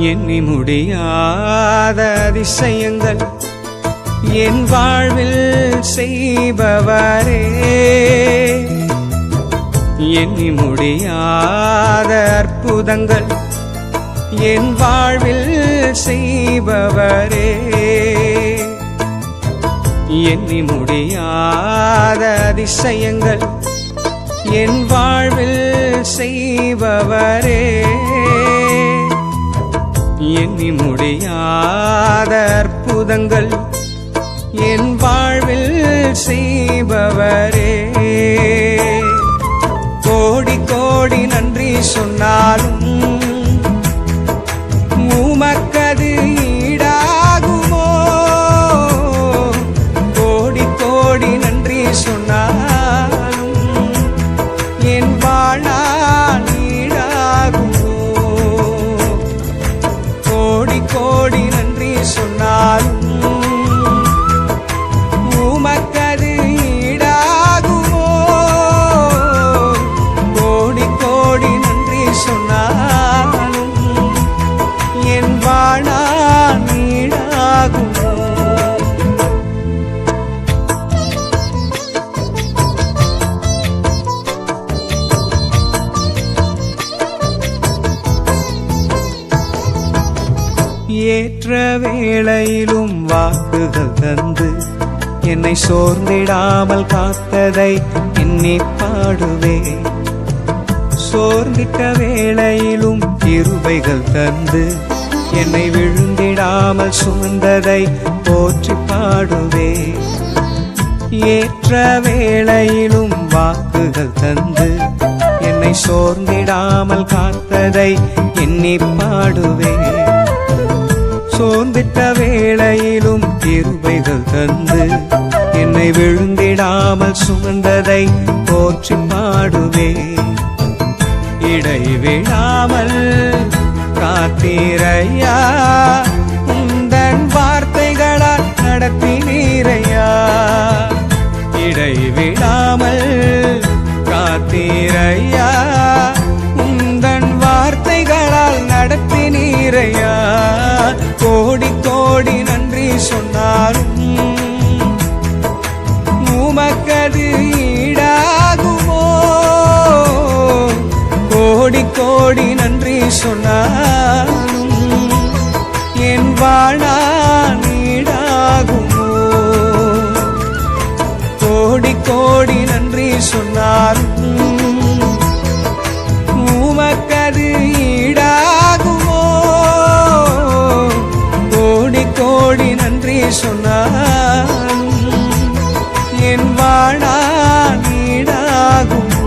எண்ணி முடியாத அதிசயங்கள் என் வாழ்வில் செய்பவரே, எண்ணி முடியாத அற்புதங்கள் என் வாழ்வில் செய்பவரே, எண்ணி முடியாத அதிசயங்கள் என் வாழ்வில் செய்பவரே, எண்ணி முடியாத அற்புதங்கள் என் வாழ்வில் செய்பவரே. கோடி கோடி நன்றி சொன்னாலும் உமக்கது ஈடாகுமோ, கோடி கோடி நன்றி சொன்னாலும் என் வாழ்நாள் ஈடாகுமோ, கோடி கோடி நன்றி சொன்னாலும் உமக்கது ஈடாகுமோ, கோடி கோடி நன்றி சொன்னாலும் என் வாழ்நாள் ஈடாகுமோ. ஏற்ற வேளையிலும் வாக்குகள் தந்து என்னை சோர்ந்திடாமல் காத்ததை எண்ணி பாடுவே, சோர்ந்திட்ட வேளையிலும் கிருபைகள் தந்து என்னை விழுந்திடாமல் சுமந்ததை போற்றி பாடுவே, ஏற்ற வேளையிலும் வாக்குகள் தந்து என்னை சோர்ந்திடாமல் காத்ததை எண்ணி பாடுவே, சோர்ந்திட்ட வேளையிலும் கிருபைகள் தந்து என்னை விழுந்திடாமல் சுமந்ததை போற்றி பாடுவே, இடைவிடாமல் காத்தீரையா, உந்தன் வார்த்தைகளால் நடத்தினீரையா, இடைவிடாமல் காத்தீரையா, உந்தன் வார்த்தைகளால் நடத்தினீரையா, கோடி கோடி நன்றி சொன்னாலும் உமக்கது ஈடாகுமோ, கோடி கோடி நன்றி சொன்னாலும் என் வாழ்நாள் ஈடாகுமோ, கோடி கோடி நன்றி சொன்னாலும் உமக்கது ஈடாகுமோ, கோடி கோடி நன்றி சொன்னாலும் என் வாழ்நாள் ஈடாகுமோ.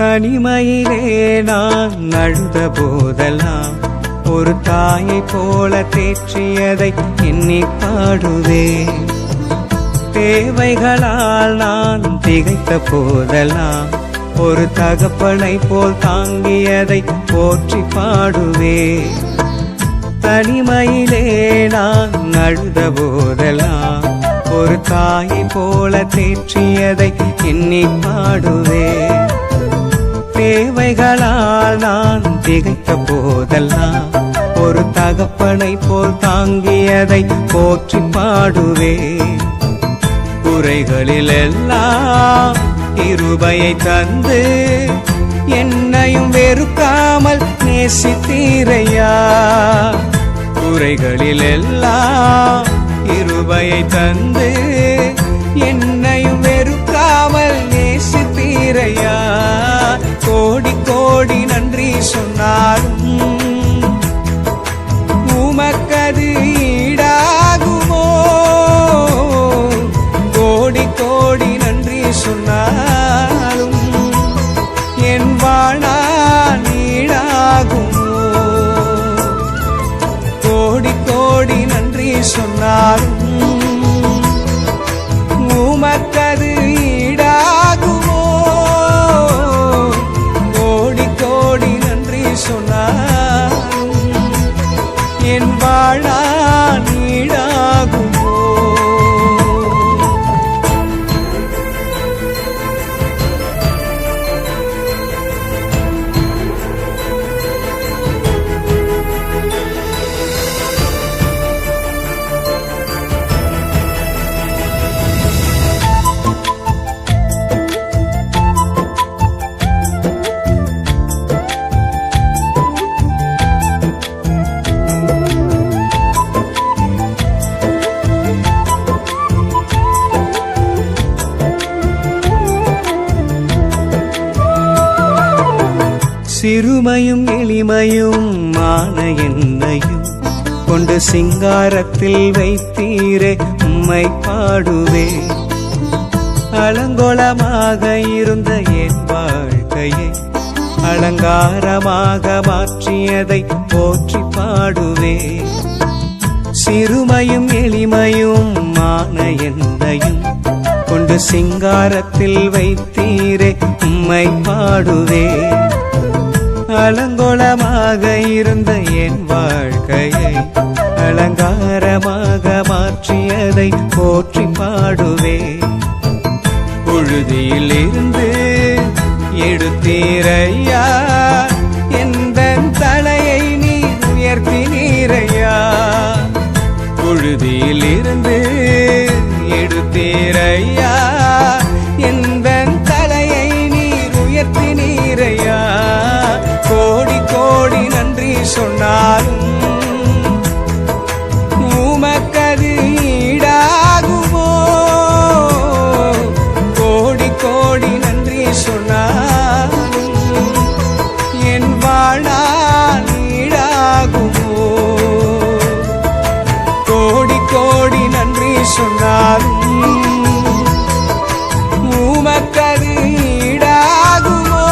தனிமையிலே நான் அழுத போதெல்லாம் ஒரு தாயை போல தேற்றியதை எண்ணி பாடுவே, தேவைகளால் நான் திகைத்த போதெல்லாம் ஒரு தகப்பனை போல் தாங்கியதை போற்றி பாடுவே, தனிமையிலே நான் அழுத போதெல்லாம் ஒரு தாயை போல தேற்றியதை எண்ணி பாடுவே, தேவைகளால் நான் திகைத்த போதெல்லாம் ஒரு தகப்பனை போல் தாங்கியதை போற்றி பாடுவே, குறைகளில் எல்லாம் கிருபையை தந்து என்னையும் வெறுக்காமல் நேசித்தீரையா, குறைகளில் எல்லாம் கிருபையை தந்து என்னையும் வெறுக்காமல் நேசித்தீரையா, கோடி கோடி நன்றி சொன்னாலும் உமக்கது ஈடாகுமோ, சிறுமையும் எளிமையும் மான என்னையும் கொண்டு சிங்காரத்தில் வைத்தீரே உம்மை பாடுவே. அலங்கோலமாக இருந்த என் வாழ்க்கையை அலங்காரமாக மாற்றியதை போற்றி பாடுவே. சிறுமையும் எளிமையும் மான என்னையும் கொண்டு சிங்காரத்தில் வைத்தீரே உம்மை பாடுவே. அலங்கோலமாக இருந்த என் வாழ்க்கையை அலங்காரமாக மாற்றியதை போற்றி பாடுவே. புழுதியில் இருந்து எடுத்தீரையா, எந்தன் தலையை நீ உயர்த்தினீரையா. புழுதியில் இருந்து எடுத்தீரையா, எந்தன் தலையை நீர் உயர்த்தினீரையா. கோடி கோடி நன்றி சொன்னாலும் உமக்கது ஈடாகுமோ. கோடி கோடி நன்றி சொன்னாலும் என் வாழ்நாள் ஈடாகுமோ. கோடி கோடி நன்றி சொன்னாலும் உமக்கது ஈடாகுமோ.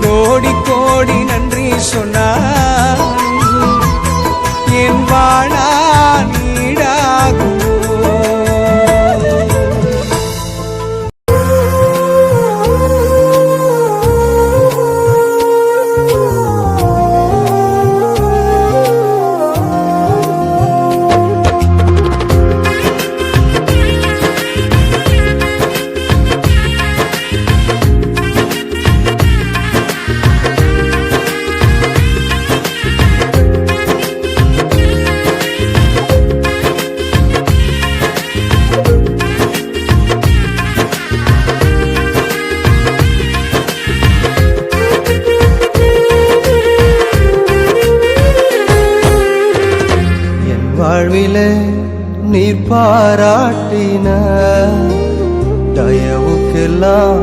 கோடி கோடி நன்றி சொன்னாலும் என் வாழ்நாள் ஈடாகுமோ. வாழ்விலே நீர் பாராட்டின தயவுக்கெல்லாம்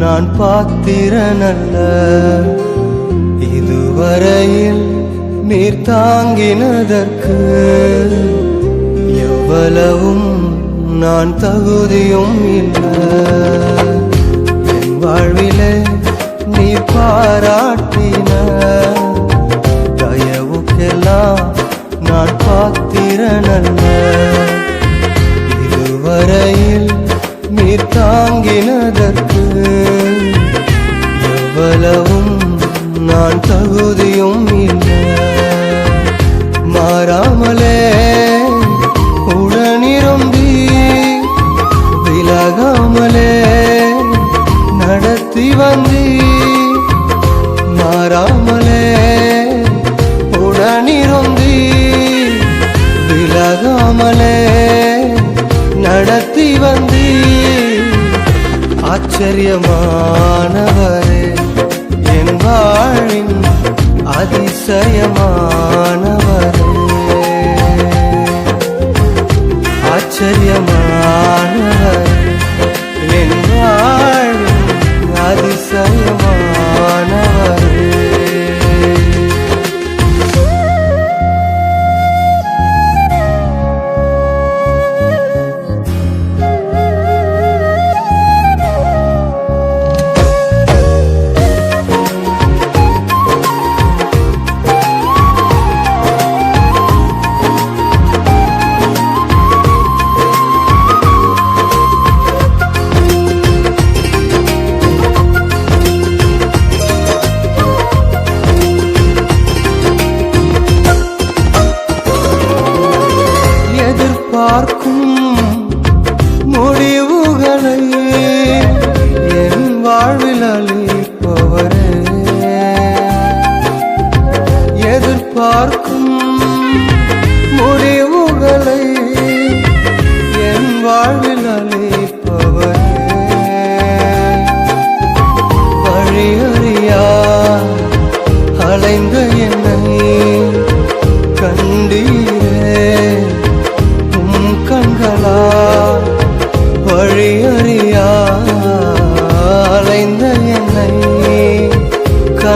நான் பாத்திரனல்ல. இதுவரையில் நீர் தாங்கினதற்கு எவ்வளவும் நான் தகுதியும் இல்லை. என் வாழ்விலே நீர் பாராட்டின தயவுக்கெல்லாம் நான் பாத்திரனல்ல. இதுவரையில் நீர் தாங்கினதற்கு எவ்வளவும் நான் தகுதியும் இல்லை. மாறாமலே உடனிருந்தி விலகாமலே நடத்தி வந்தி. மாறாமலே உடனிருந்தி விலகாமலே நடத்தி வந்தி. ஆச்சரியமானவரே, என் வாழின் அதிசயமானவரே. ஆச்சரியமானவரே, என் வாழின் அதிசயமானவரே.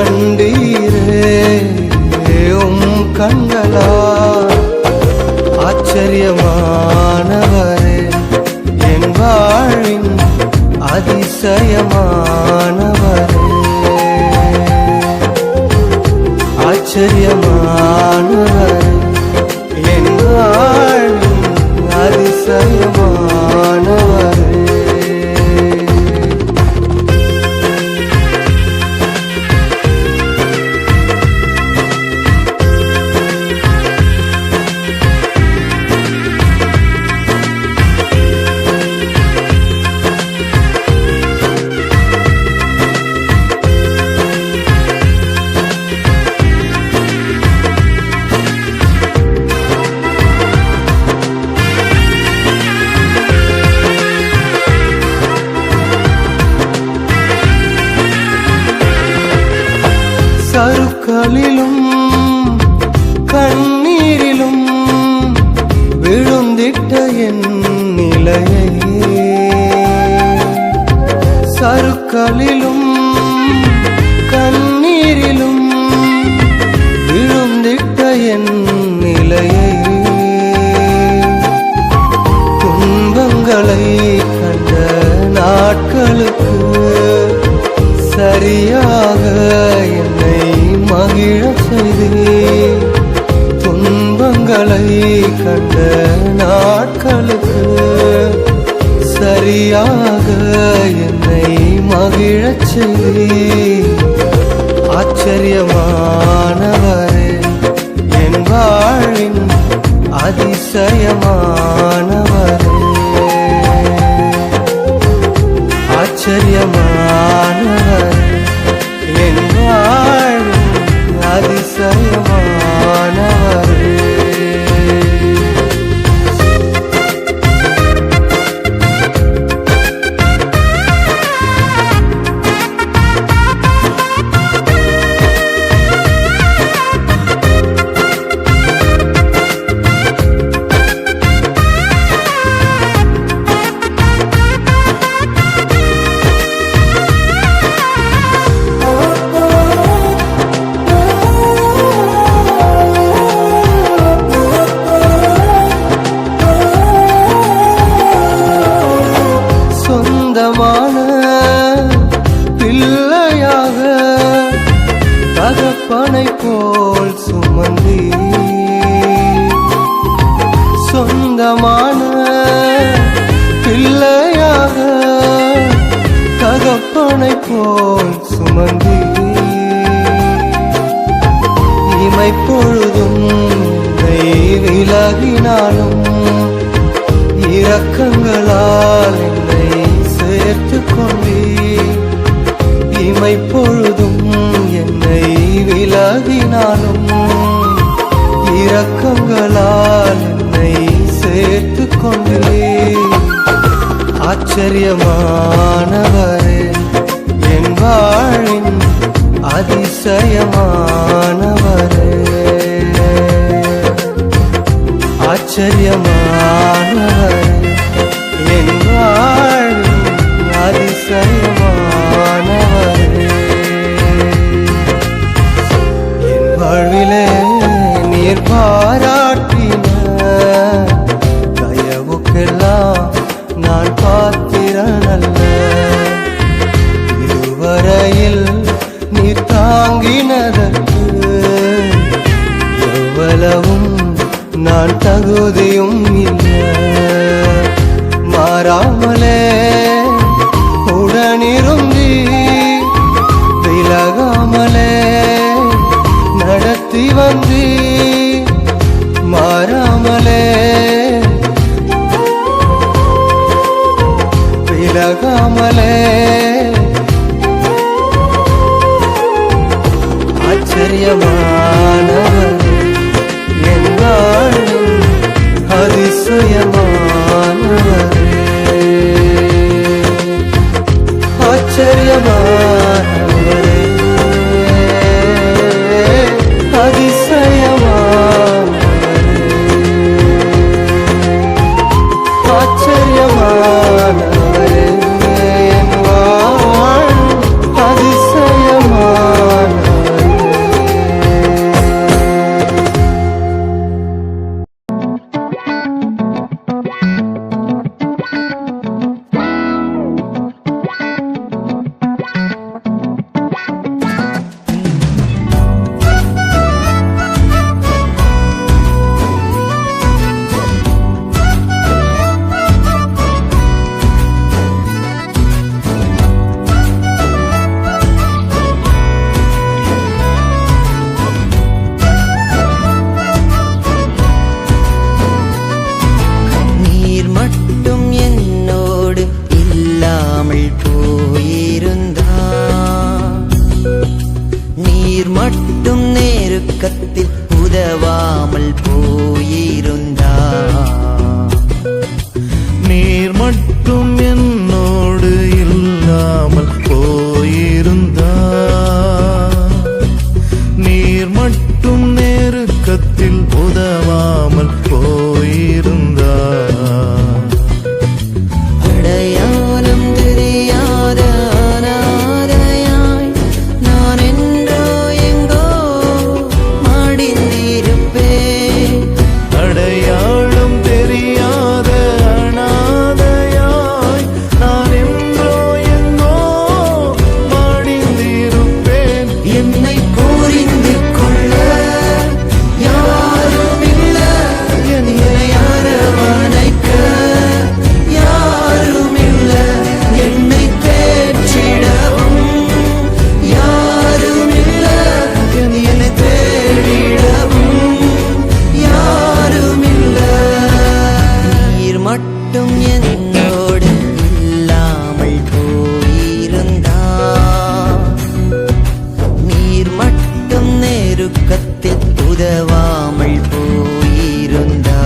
கண்டீரே உம் கண்களா ஆச்சரியமானவரே என் வாழ்வின் அதிசயமானவரே ஆச்சரியமானவரே என் வாழ்வின் அதிசயமானவரே சருக்களிலும் கண்ணீரிலும் விழுந்திட்ட என் நிலையை சருக்களிலும் கண்ணீரிலும் விழுந்திட்ட என் நிலையை துன்பங்களை கண்ட நாட்களுக்கு சரியாக என்னை மகிழச் செய்தே துன்பங்களை கண்ட நாட்களுக்கு சரியாக என்னை மகிழச் செய்தே ஆச்சரியமானவரே என் வாழ்வின் அதிசயமானவரே ஆச்சரியமானவரே என் வாழ்வின் அதிசயமானவரே சொந்தமான பிள்ளையாக தகப்பனை போல் சுமந்தி சொந்தமான பிள்ளையாக தகப்பனை போல் சுமந்தி இமை பொழுதும் விலகினாலும் இரக்கங்களால் என்னை சேர்த்துக் கொண்டே இமை பொழுதும் என்னை விலகினாலும் இரக்கங்களால் என்னை சேர்த்துக் கொண்டே ஆச்சரியமானவரே என் வாழ்வின் அதிசயமானவரே ஆச்சரியமானவரே என் வாழ்வின் அதிசயமானவரே என் வாழ்விலே நீர் பாராட்டின தயவுக்கெல்லாம் நான் பாத்திரனல்ல இதுவரையில் நீர் தாங்கினதற்கு எவ்வளவும் நான் தகுதியும் இல்லை மாறாமலே உடனிருந்தி விலகாமலே நடத்தி வந்தி மாறாமலே விலகாமலே ஆச்சரியமானவர் என் வாழும் அதிசயமானவரே ஆச்சரியமானவரே அதிசயமானவரே ஆச்சரியமானவரே என் வாழும் அதிசயமானவரே நெருக்கத்தில் உதவாமல் போயிருந்தார்.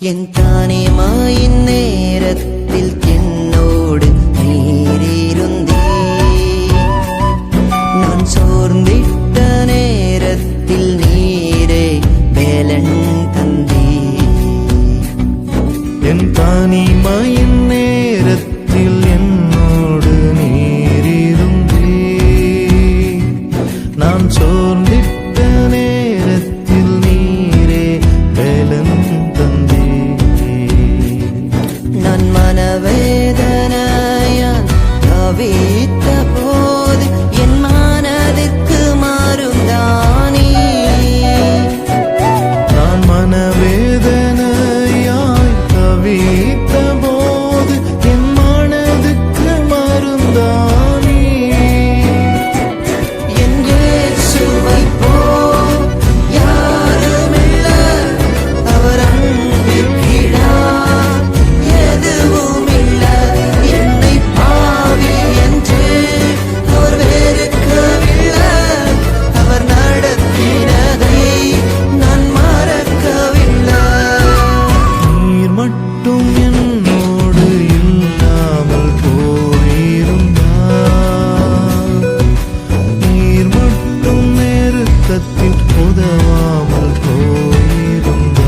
என் தானே மாயின் நேரத்தில் என்னோடு நீரிருந்தே, நான் சோர்ந்திட்ட நேரத்தில் நீரே வேலன் தந்தே. என் தானிமாயின் நேரத்தில் என்னோடு நீரிருந்தே, நான் சோர்ந்திட்ட நேரத்தில் நீரே வேலன் தந்தே. நான் மனவேதனையால் தவித்த போது என் மனதுக்கு மருந்தானே. நான் மனவேதனையாய் தவித்த போது என் மனதுக்கு மருந்தானே. என் இயேசுவைப் போல் யாருமில்ல, அவர் அன்பிற்கிடார் எதுவுமில்ல. என்னை பாவி என்று அவர் வெறுக்கவில்லை, அவர் நடத்தினதை நான் மறக்கவில்லை. நீர் மட்டும் என்னோடு இல்லாமல் போயிருந்தார், நீர் மட்டும் நெருக்கத்தில் உதவாமல் போயிருந்தார்.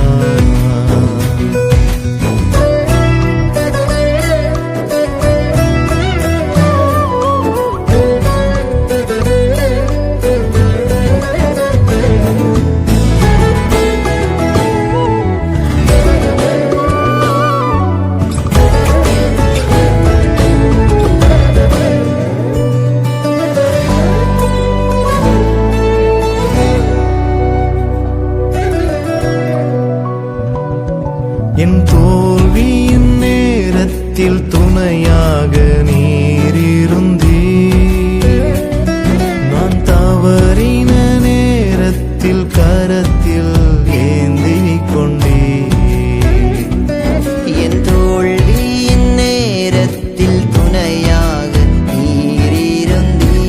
என் தோல்வியின் நேரத்தில் துணையாக நீரிருந்தே, நான் தவறின நேரத்தில் கரத்தில் ஏந்திக் கொண்டே. என் தோல்வியின் நேரத்தில் துணையாக நீரிருந்தீர்,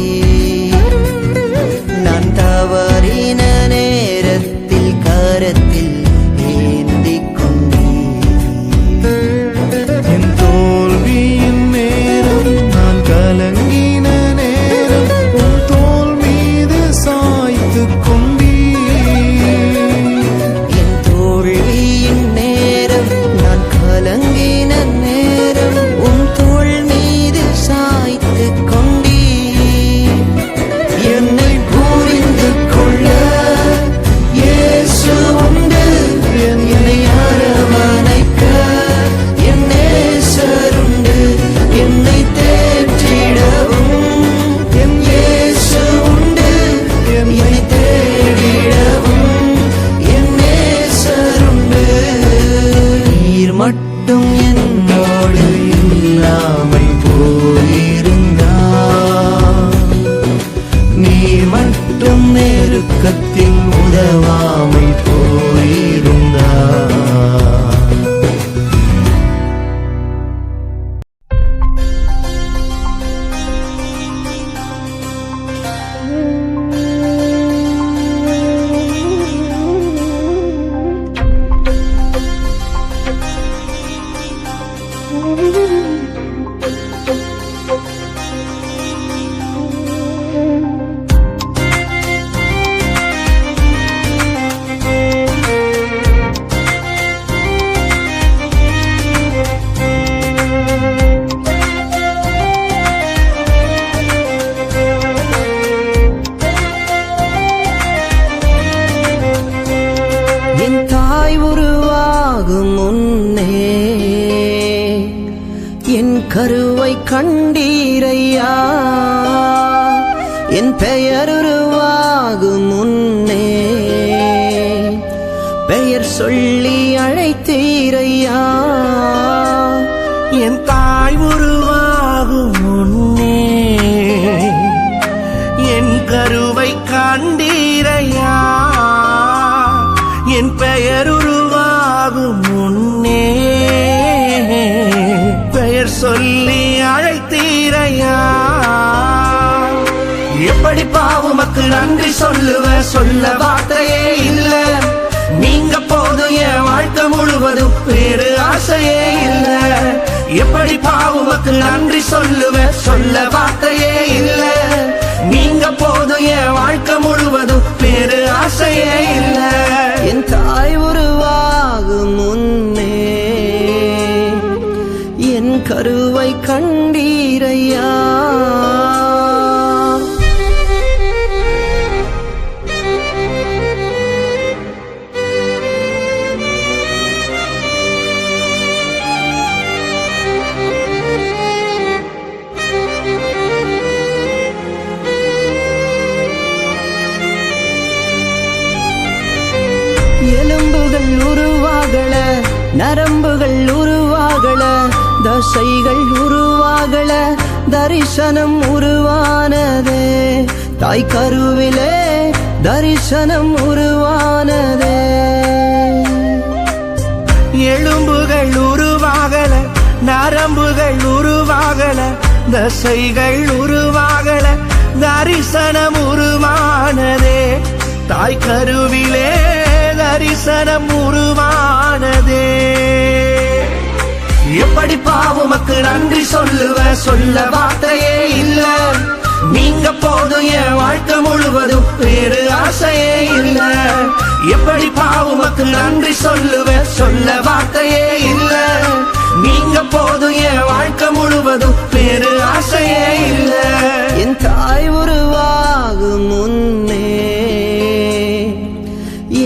நான் தவறின நேரத்தில் கரத்தில் ஏந்திக் கொண்டீர். என் தோல்வியின் நேரம், நான் கலங்கின நேரம், உன் தோள் மீது சாய்த்துக் கொண்டீர். என் தோல்வியின் நேரம், நான் கலங்கின நேரம், உன் தோள் மீது சாய்த்துக் கொண்டீர். என்னை புரிந்து கொள்ள இயேசு உண்டு, என்னை அரவணைக்க என் நேசருண்டு. என்னை தேற்றிடவும் என் இயேசு உண்டு, என்னை தேடிடவும் என் நேசருண்டு. நீர் மட்டும் என்னோடு இல்லாமல் போயிருந்தார், நீர் மட்டும் நெருக்கத்தில் உதவாமல் போயிருந்தார். கண்டீரையா என் பெயர் உருவாகும் முன்னே பெயர் சொல்லி அழைத்தீரையா என் தாய் உருவாகும் முன்னே என் கருவை கண்டீரையா என் பெயர் உருவாகும் முன்னே பெயர் சொல்லி அழைத்தீரையா எப்படி பாவுமக்கு நன்றி சொல்லுவ சொல்ல வார்த்தையே இல்ல நீங்க போதும் என் வாழ்க்கை முழுவதும் வேறு ஆசையே இல்ல எப்படி பாவுமக்கு நன்றி சொல்லுவ சொல்ல வார்த்தையே இல்ல நீங்க போதும் என் வாழ்க்கை முழுவதும் வேறு ஆசையே இல்ல என் தாய் உருவாகும் முன்னே என் கருவை கண்டீரையா எலும்புகள் உருவாகல நரம்புகள் உருவாகல தசைகள் உருவாகல தரிசனம் உருவானதே தாய் கருவிலே தரிசனம் உருவானதே எலும்புகள் உருவாகல நரம்புகள் உருவாகல தசைகள் உருவாகல தரிசனம் உருவானதே தாய் கருவிலே தரிசனம் உருவானதே எப்படி பாவுமக்கு நன்றி சொல்லுவ சொல்ல வார்த்தையே இல்ல நீங்க போதும் என் வாழ்க்கை முழுவதும் வேறு ஆசையே இல்ல எப்படி பாவுமக்கு நன்றி சொல்லுவ சொல்ல வார்த்தையே இல்ல நீங்க போதும் என் வாழ்க்கை முழுவதும் வேறு ஆசையே இல்ல என் தாய் உருவாகும் முன்னே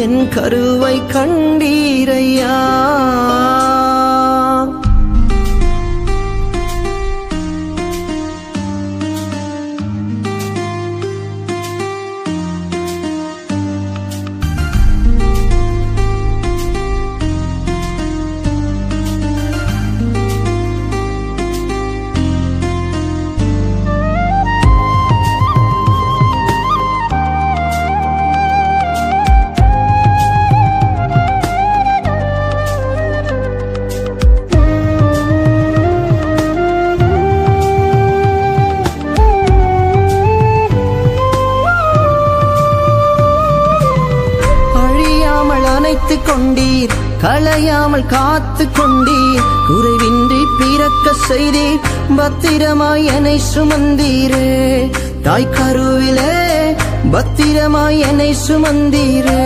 என் கருவை கண்டீரையா கொண்டீர் களையாமல் காத்து கொண்டீர் குறைவின்றி பிறக்க செய்தீர் பத்திரமாய் என்னை சுமந்தீரே தாய் கருவிலே பத்திரமாய் என்னை சுமந்தீரே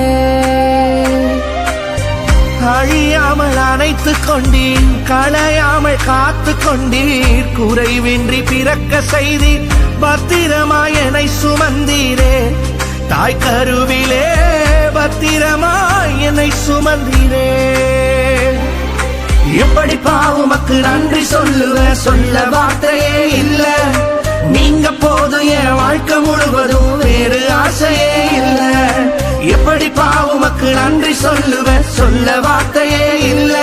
அழியாமல் அணைத்து கொண்டீர் களையாமல் காத்து கொண்டீர் குறைவின்றி பிறக்க செய்தீர் பத்திரமாய் என்னை சுமந்தீரே தாய் கருவிலே பத்திரமாய் என்னை சுமந்தீரே எப்படி பாவுமக்கு நன்றி சொல்லுவ சொல்ல வார்த்தையே இல்ல நீங்க போதும் என் வாழ்க்கை முழுவதும் வேறு ஆசையே இல்ல எப்படி பாவுமக்கு நன்றி சொல்லுவ சொல்ல வார்த்தையே இல்ல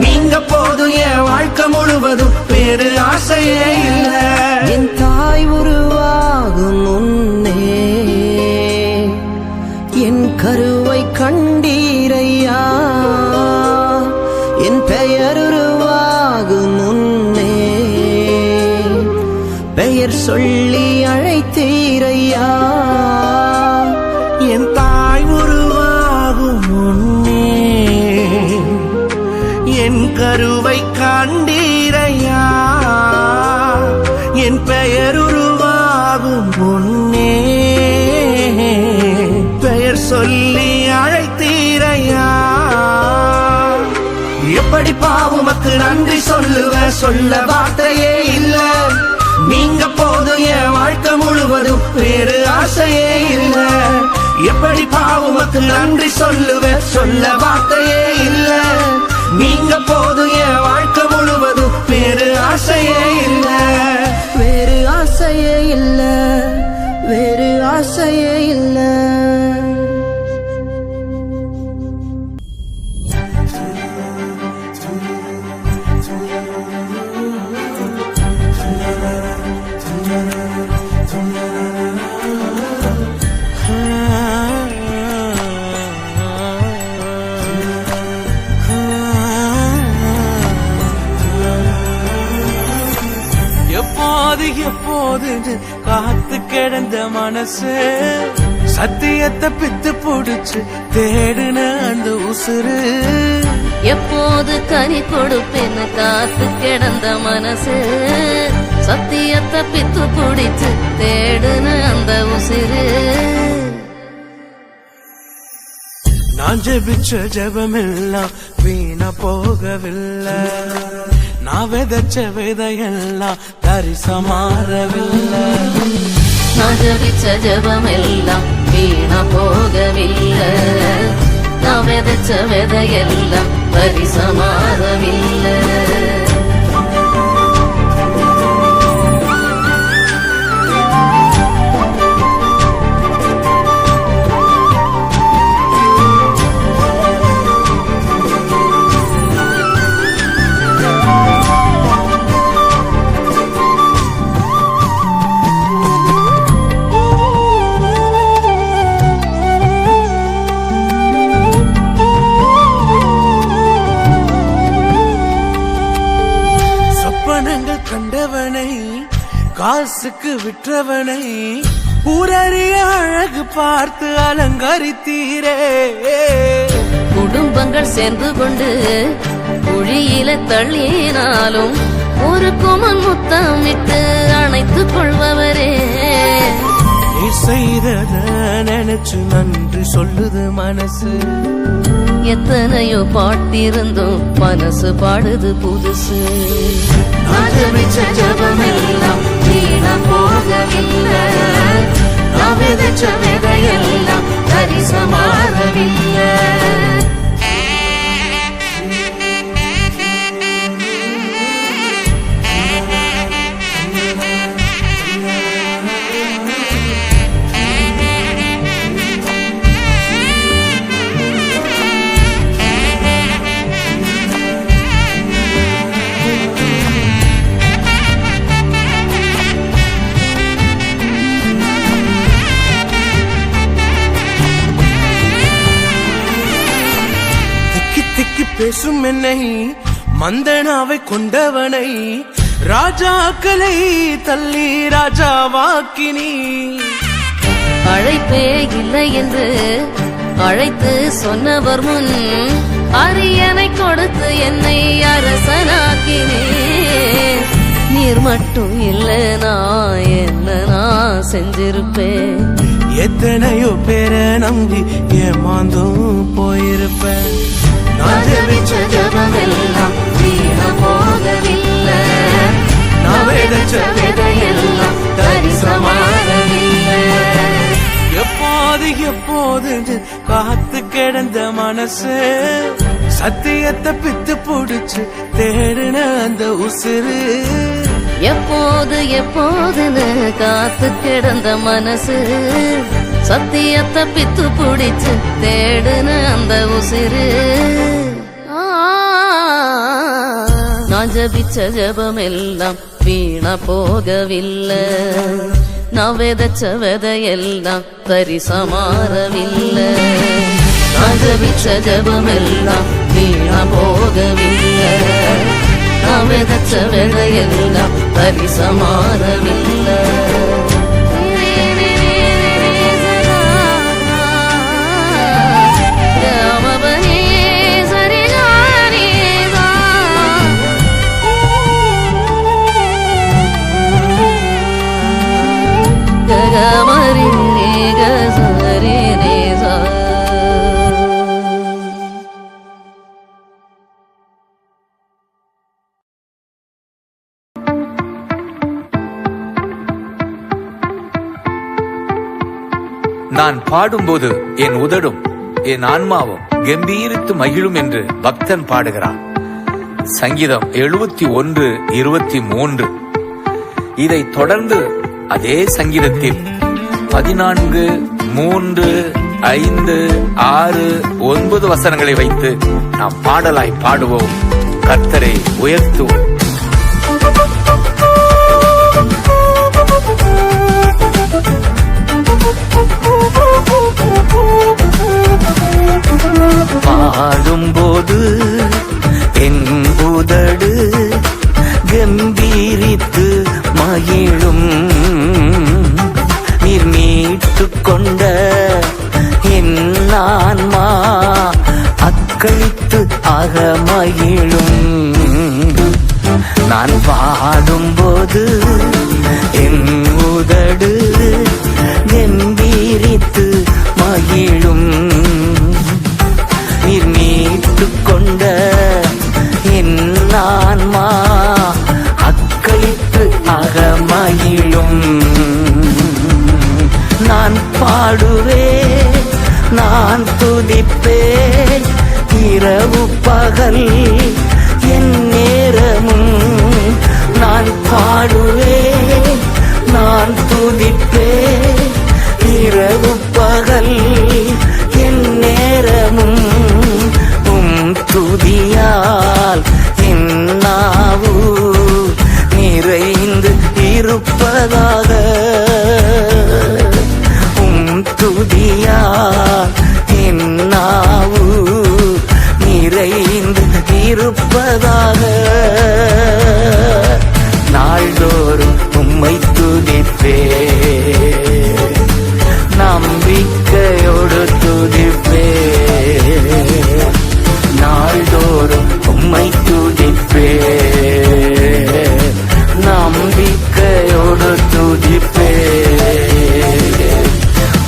நீங்க போதும் என் வாழ்க்கை முழுவதும் வேறு ஆசையே இல்ல என் தாய் உருவாகும் முன்னே என் கருவை கண்டீரையா என் பெயர் உருவாகும் முன்னே பெயர் சொல்லி அழைத்தீரையா என் தாய் உருவாகும் முன்னே என் கருவை கண்டீரையா என் பெயர் உருவாகும் முன்னே பெயர் சொல்லி அழைத்தீரையா எப்படி பாவுமக்கு நன்றி சொல்லுவ சொல்ல வார்த்தையே இல்ல நீங்க போதும் என் வாழ்க்கை முழுவதும் வேறு ஆசையே இல்ல எப்படி பாவுமக்கு நன்றி சொல்லுவ சொல்ல வார்த்தையே இல்ல நீங்க போதும் என் வாழ்க்கை முழுவதும் வேறு ஆசையே இல்ல, வேறு ஆசையே இல்ல, வேறு ஆசையே இல்ல. எப்போது எப்போது காத்து கிடந்த மனசு சத்தியத்தை பித்து புடிச்சு தேடுன அந்த உசுறு. எப்போது கனி கொடுப்பேன்னு காத்து கிடந்த மனசு சத்தியத்தை பித்து புடிச்சு தேடுன அந்த உசிறு. நான் ஜெபிச்ச ஜெபமெல்லாம் வீணா போகவில்லை, நான் விதைச்ச விதையெல்லாம் தரிசமாறவில்லை. நான் ஜபிச்ச ஜபமெல்லாம் வீணா போகவில்லை, நான் விதைச்ச விதையெல்லாம் பரிசமாறவில்லை. கண்டவனை காசுக்கு விற்றவனை ஊரறிய அழகு பார்த்து அலங்கரித்தீரே. குடும்பங்கள் சேர்ந்து கொண்டு குழியில தள்ளினாலும் ஒரு குமன் முத்தமிட்டு அணைத்துக் கொள்பவரே. நீ செய்தத நினைச்சு நன்றி சொல்லுது மனசு. எத்தனையோ பாட்டிருந்தும் மனசு பாடுது புதுசு. நான் ஜபிச்ச ஜபமெல்லாம் வீணா போகவில்லை, நான் விதைச்ச விதையெல்லாம் தரிசமாறவில்லை. பேசும் என்னை மந்தனாவை கொண்டவனை ராஜாக்களை தள்ளி ராஜாவாக்கினி. அழைப்பே இல்லை என்று அழைத்து சொன்னவர் முன் அரியணை கொடுத்து என்னை அரசனாக்கினே. நீர் மட்டும் இல்லைனா என்ன நான் செஞ்சிருப்பேன். எத்தனையோ பேரை நம்பி ஏமாந்தும் போயிருப்பேன். நான் ஜபிச்ச ஜபமெல்லாம் வீணா போகவில்லை, நான் விதைச்ச விதையெல்லாம் தரிசமாறவில்லை. எப்போது எப்போது காத்து கிடந்த மனசு சத்தியத்தை பித்து புடிச்சு தேடுன அந்த உசுறு. எப்போது எப்போதுன்னு காத்து கிடந்த மனசு சத்தியத்தை பித்து புடிச்சு தேடுன அந்த உசிறு. நான் ஜபிச்ச ஜபமெல்லாம் வீணா போகவில்லை, நான் விதைச்ச விதையெல்லாம் தரிசமாறவில்லை. நான் ஜபிச்ச ஜபமெல்லாம் வீணா போகவில்லை, நான் விதைச்ச விதையெல்லாம் பரிசமாறவில்லை. கமரி கசரி ரேசா. நான் பாடும்போது என் உதடும் என் ஆன்மாவும் கம்பீரித்து மகிழும் என்று பக்தன் பாடுகிறான். சங்கீதம் 71:23. இதைத் தொடர்ந்து அதே சங்கீதத்தில் 14, 3, 5, 6, 9 வசனங்களை வைத்து நாம் பாடலாய் பாடுவோம், கர்த்தரை உயர்த்துவோம். பாடும்போது என் உதடு கம்பீரித்து மகிழும், நீர் மீட்டு கொண்ட என் ஆன்மா அக்களித்து அகமகிழும். நான் பாடும்போது என் உதடு கம்பீரித்து மகிழும், நீர் மீட்டு கொண்ட என் ஆன்மா அக்களித்து அகமகிழும். நான் பாடுவேன், நான் துதிப்பேன், இரவு பகல் என் நேரமும். நான் பாடுவேன், நான் துதிப்பேன், இரவு பகல் என் நேரமும். துதியால் என் நாவு நிறைந்து இருப்பதாக, துதியால் என் நாவு நிறைந்து இருப்பதாக. நாள்தோறும் உம்மை துதிப்பேன், நம்பிக்கையோடு துதிப்பேன். நாள்தோறும் உம்மை துதிப்பேன், நம்பிக்கையோடு துதிப்பேன்.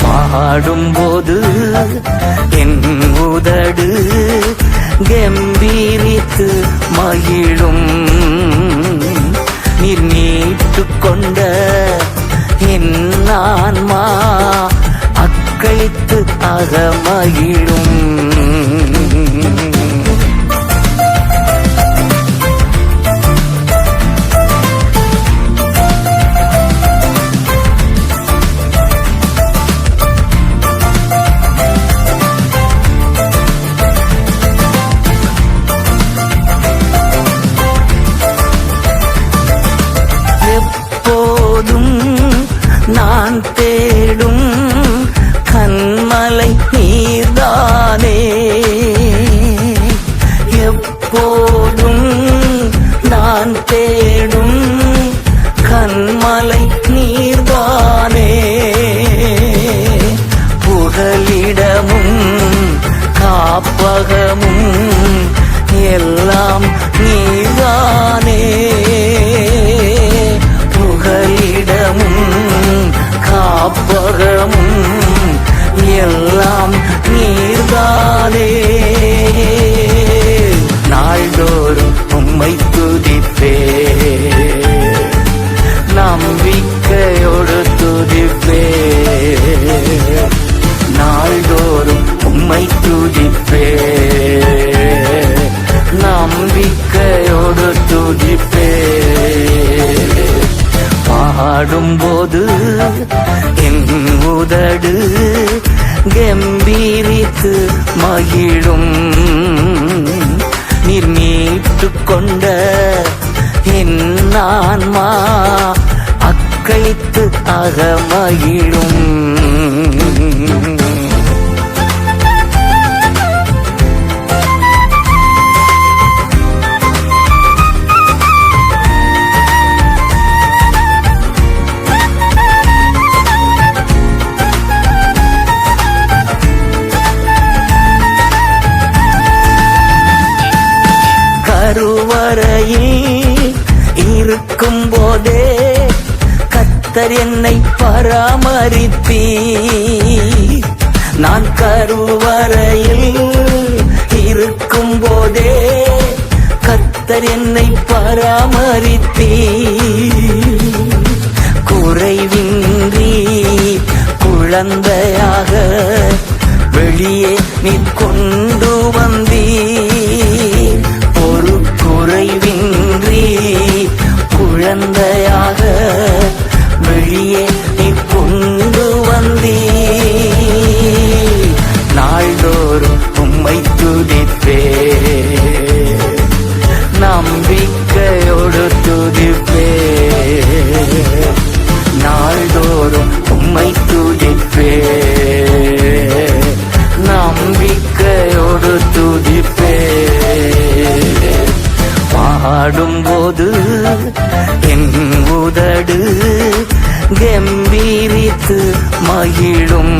பாடும்போது என் உதடு கம்பீரித்து மகிழும், நீர் மீட்டு கொண்ட என் ஆன்மா அக்களித்து அகமகிழும். நான் தேடும் கண்மலை நீர்தானே, எப்போதும் நான் தேடும் கண்மலை நீர்தானே. புகலிடமும் காப்பகமும் எல்லாம் நீர்தானே. புகலிடமும் காப்பகமும் எல்லாம் நீர்தானே. நாள்தோறும் உம்மை துதிப்பேன், நம்பிக்கையோடு துதிப்பேன். நாள்தோறும் உம்மை துதிப்பேன், நம்பிக்கையோடு துதிப்பேன். பாடும்போது என் உதடு கம்பீரித்து மகிழும், நீர் மீட்டு கொண்ட என் ஆன்மா அக்களித்து அகமகிழும். கருவறையில் இருக்கும் போதே கர்த்தர் என்னை பராமரித்தீர். நான் கருவறையில் இருக்கும் போதே கர்த்தர் என்னை பராமரித்தீர். குறைவின்றி குழந்தையாக வெளியே நீ கொண்டு வந்தீர். ஒரு குறை துதிப்பே, நம்பிக்கையோடு துதிப்பே. பாடும்போது என் உதடு கம்பீரித்து மகிழும்.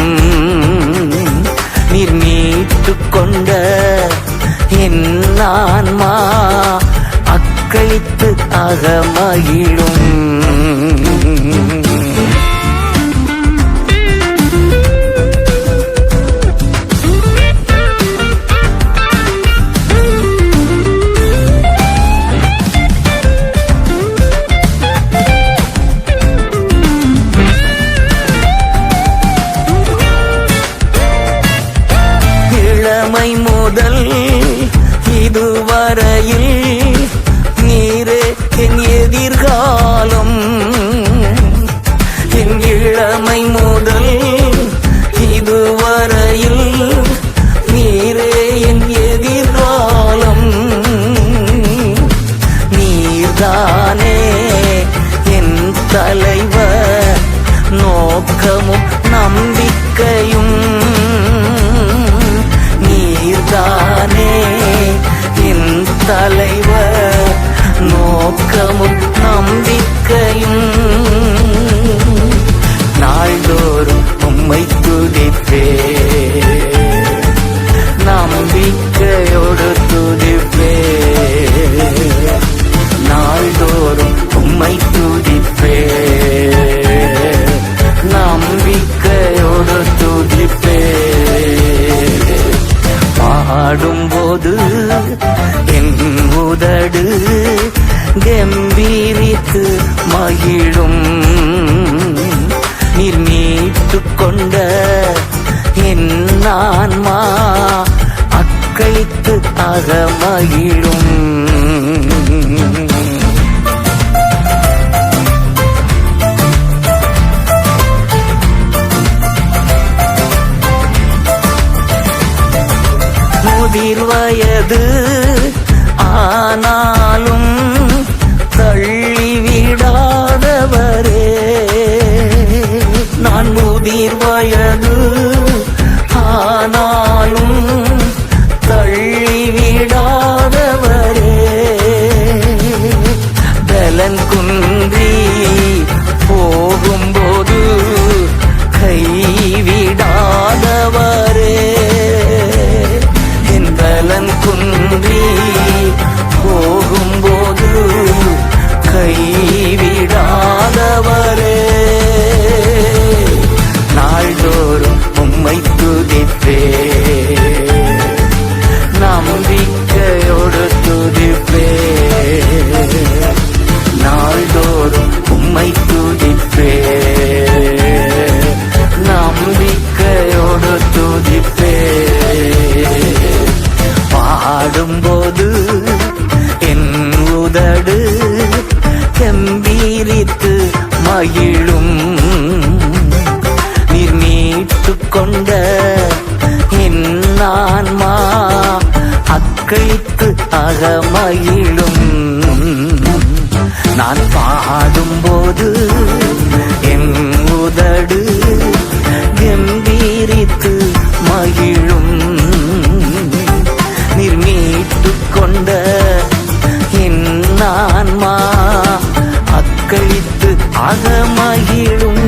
நீர் மீட்டுக் கொண்ட என் ஆன்மா அக்களித்து அகமகிழும். இளமை முதல் இதுவரையில் நீரே என் எதிர்காலம். என் இளமை முதல் இதுவரையில் நீரே என் எதிர்காலம். நீர்தானே என் தலைவர், நோக்கமும் நம்பிக்கையும். நீர்தானே என் தலைவர், நோக்கமும் நம்பிக்கையும். நாள்தோறும் உம்மை துதிப்பே, நம்பிக்கையோடு துதிப்பே. நாள்தோறும் உம்மை துதிப்பே, நம்பிக்கையோடு துதிப்பே. பாடும்போது என் உதடு கம்பீரித்து மகிழும். நீர் மீட்டுக் கொண்ட என் ஆன்மா அக்களித்து அகமகிழும். முதிர் வயது ஆனாலும் தள்ளிவிடாதவரே. நான் முதிர் வயது ஆனாலும் தள்ளிவிடாதவரே. பலன் குன்றி போகும்போது கைவிடாதவரே. பலன் குன்றி போகும்போது கைவிடாதவரே. நாள்தோறும் உம்மை துதிப்பே, நம்பிக்கையோடு துதிப்பே. நாள்தோறும் உம்மை துதிப்பே, நம்பிக்கையோடு துதிப்பே. பாடும்போது என் உதடு கம்பீரித்து மகிழும். நீர் மீட்டுக் கொண்ட என் ஆன்மா அக்களித்து அகமகிழும். நான் பாடும்போது என் உதடு கம்பீரித்து மகிழும். நீர் மீட்டுக் கொண்ட என் ஆன்மா அக்களித்து அகமகிழும்.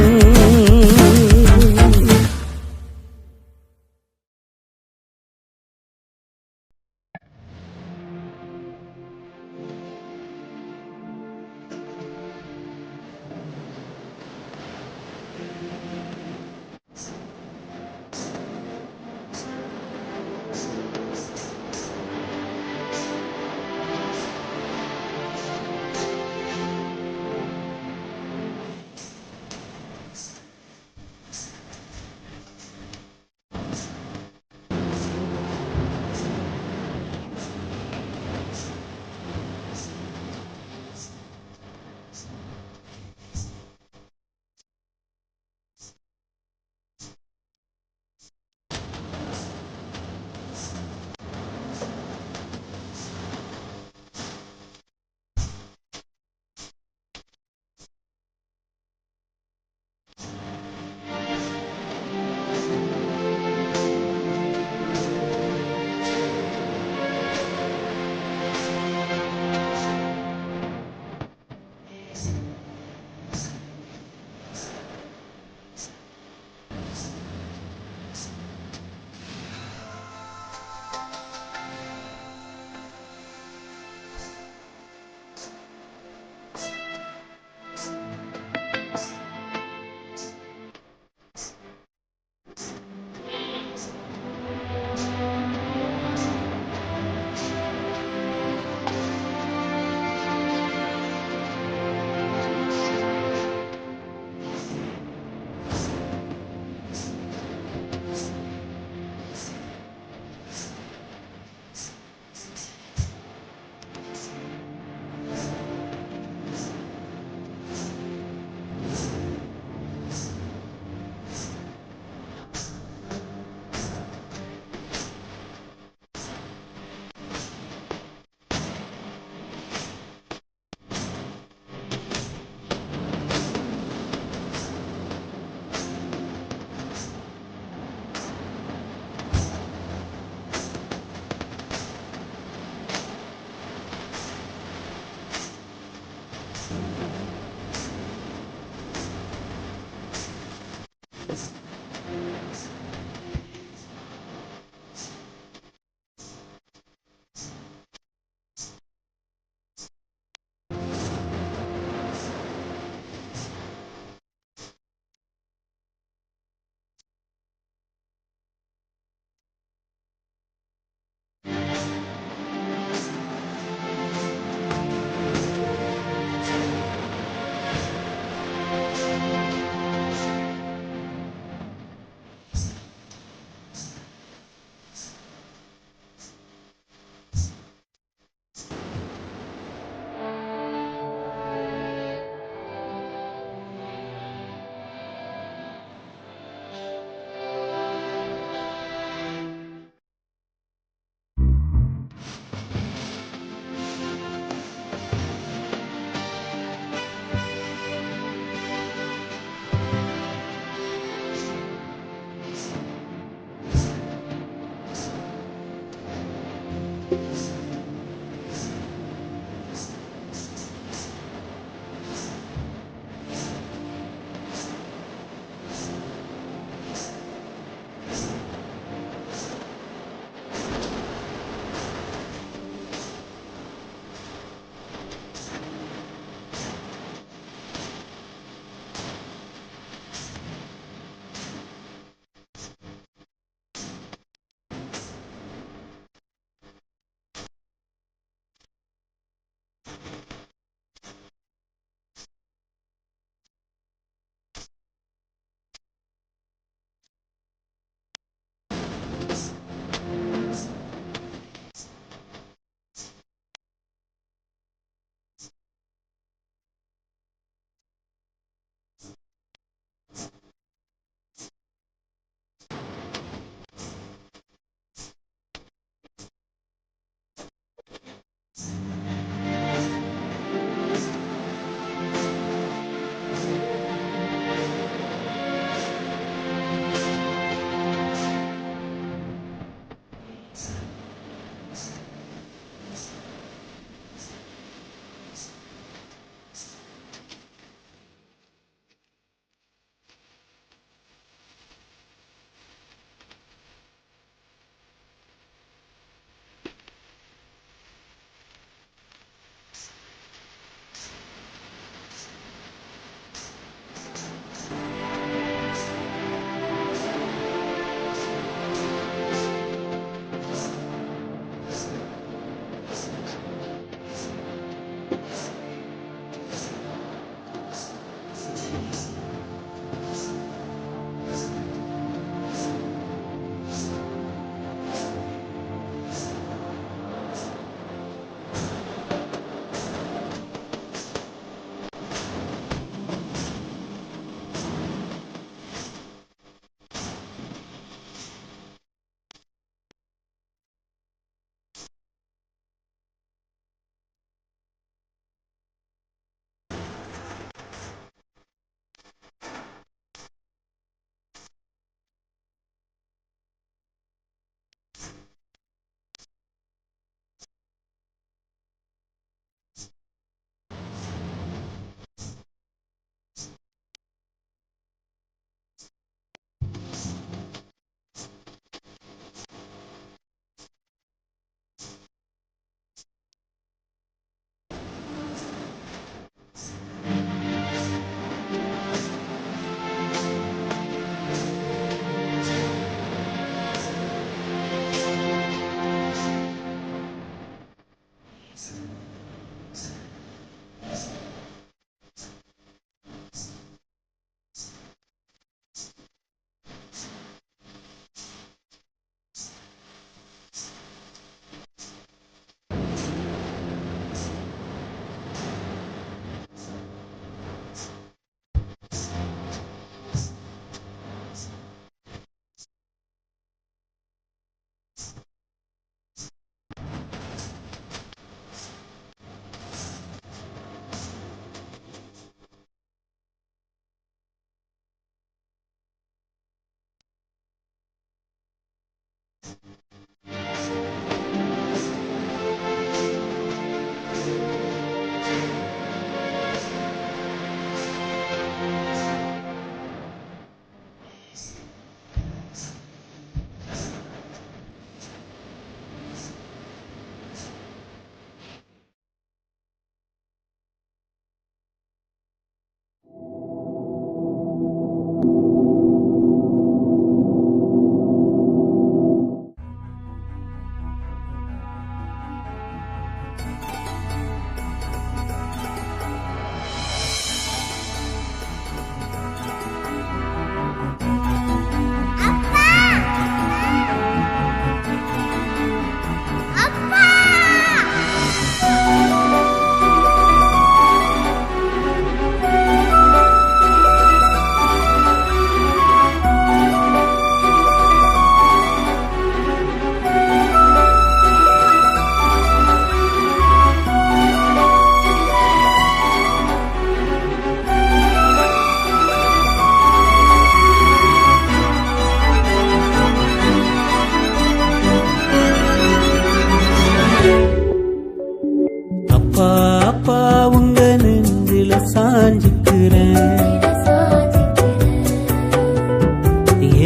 அப்பா அப்பா உங்க நெஞ்சில சாஞ்சுக்கிறேன்,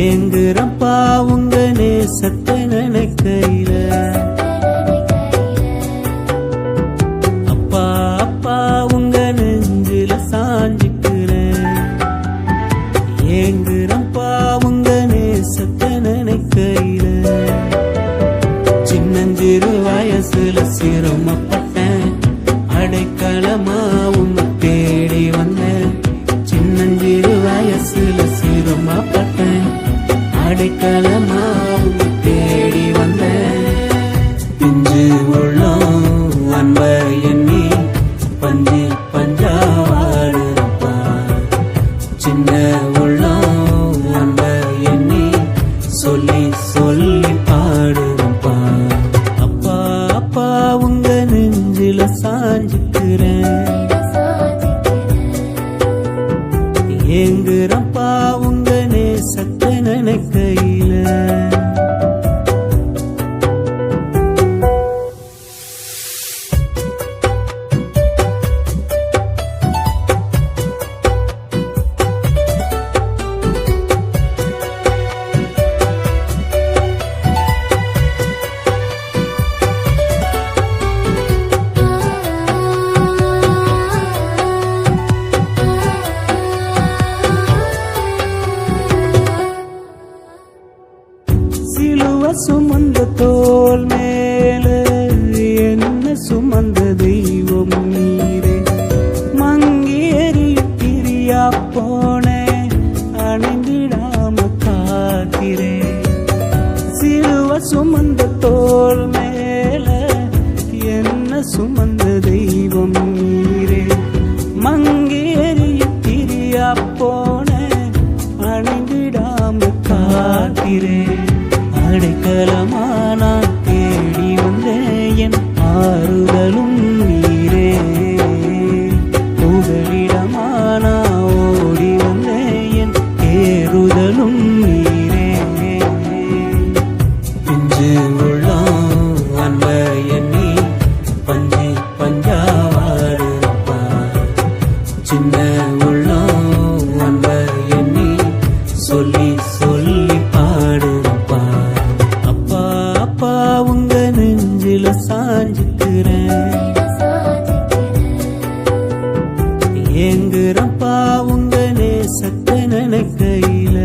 ஏங்குறப்பா உங்க நேசத்தை நினைக்கையில. அப்பா அப்பா உங்க நெஞ்சில சாஞ்சுக்கிறேன், ஏங்குறப்பா உங்க நேசத்தை நினைக்கையில. சின்னஞ்சிறு வயசுல சிரமப்பட்டேன், அடைக்கலமா உன்னை தேடி வந்தேன். சின்னஞ்சிறு வயசுல சிரமப்பட்டேன், அடைக்கலமா உன்னை தேடி வந்தேன். பிஞ்சு உள்ளம் அன்ப எண்ணி பஞ்சு பஞ்சா வாழுறப்பா, சின்ன உள்ளம் அன்ப எண்ணி சொல்லி சொல்லி பாடுறப்பா. அப்பா அப்பா உங்க நெஞ்சில சாஞ்சுக்கிறேன், ஏங்குறப்பா உங்க நேசத்தை நினைக்கையில. சிலுவ சுமந்த தோல் மேல என்ன சுமந்த தெய்வம் நீரே, மங்கி எரியா போனே அணைந்திடாம காக்கிறே. சிலுவ சுமந்த தோல் மேல என்ன சுமந்த தெய்வம் நீரே, மங்கி எரியா போனே அணைந்திடாம காக்கிறே. அடைக்கலமா நான் தேடி வந்தேன், என் ஆறுதலும் நீரே. புகலிடமா நான் ஓடி வந்தேன், என் தேறுதலும் நீரே. பிஞ்சு உள்ளம் அன்ப எண்ணி பஞ்சு பஞ்சா வாடுறப்பா, சின்ன உள்ளம் அன்ப எண்ணி சொல்லி சொல்லி பாடுறப்பா. அப்பா அப்பா உங்க நெஞ்சில சாஞ்சுக்கிறேன், ஏங்குறப்பா உங்க நேசத்தை நினைக்கையில.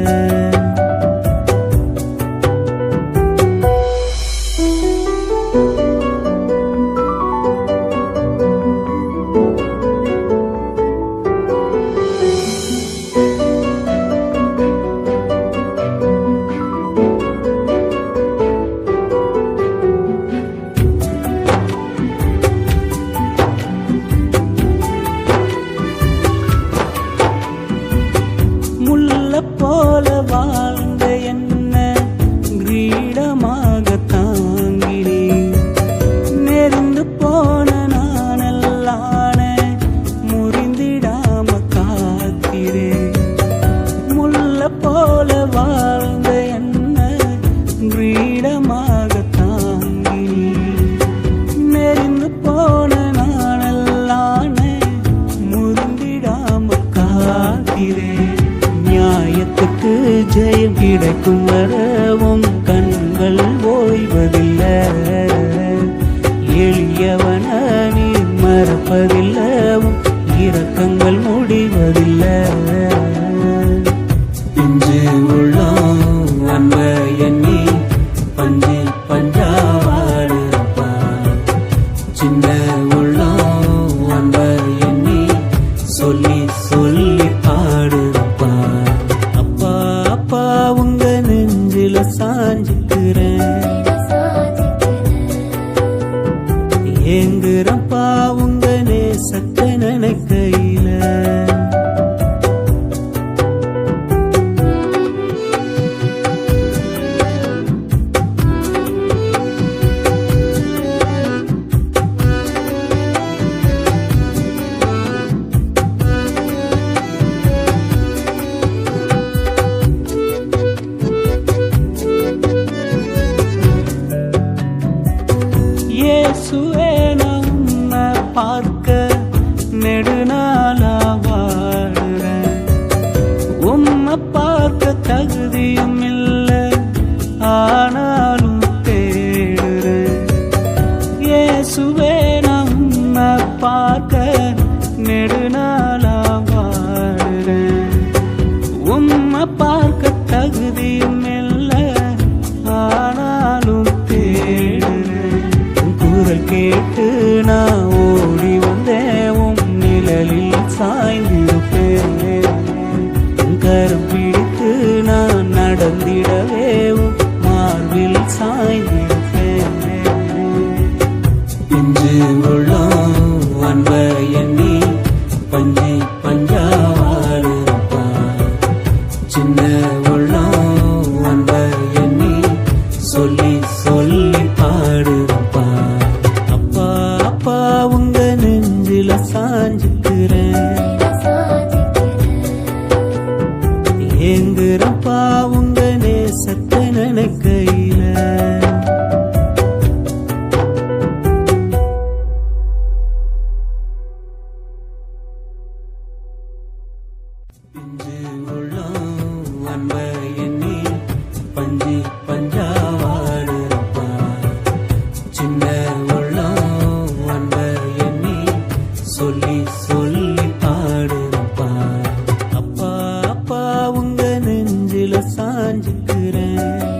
ஜெயம் கிடைக்கும் வரவும் கண்கள் ஓய்வதில்லை. எளியவன நீ மறப்பதில்லவும் இரக்கங்கள் முடிவதில்லை. பிஞ்சு உள்ளம் அன்ப எண்ணி பஞ்சு பஞ்சாவாடுப்பா. சின்ன உள்ளம் அன்ப எண்ணி சொல்லி சொல்லி பாடுப்பா. அப்பா அப்பா உங்க நெஞ்சில சாஞ்சுக்கிறேன். ஏங்குறப்பா உங்க நேசத்தை நினைக்கையில. இயேசுவே நம்ம பார்க்க நெடுநாளா வாடுறேன். உம்மை பார்க்க தகுதியும் இல்லை ஆனாலும் தேடுறேன். இயேசுவே நம்ம பார்க்க நெடுநாளா வாடுறேன். உம்மை பார்க்க தகுதியும் இல்லை ஆனாலும் தேடுறேன். குரல் கேட்டு நான் ஓடி வந்தேன். உம் நிழலில் சாய்ந்திருப்பேன். கரம் பிடித்து நான் நடந்திடவே உம் மார்பில் சாய்ந்திருப்பேன். பிஞ்சு உள்ளம் அன்ப எண்ணி பஞ்சு பஞ்சாவாடுப்பா. சின்ன உள்ளம் அன்ப எண்ணி சொல்லி சொல்லி பாடுப்பா. அப்பா அப்பா உங்க நெஞ்சில சாஞ்சுக்கிறேன். ஏங்குறப்பா உங்க நேசத்தை நினைக்கையில. பிஞ்சு உள்ளம் அன்ப எண்ணி பஞ்சு பஞ்சாவாடுப்பா. சின்ன உள்ளம் அன்ப எண்ணி சொல்லி சொல்லி பாடுப்பா. அப்பா அப்பா உங்க நெஞ்சில சாஞ்சுக்கிறேன்.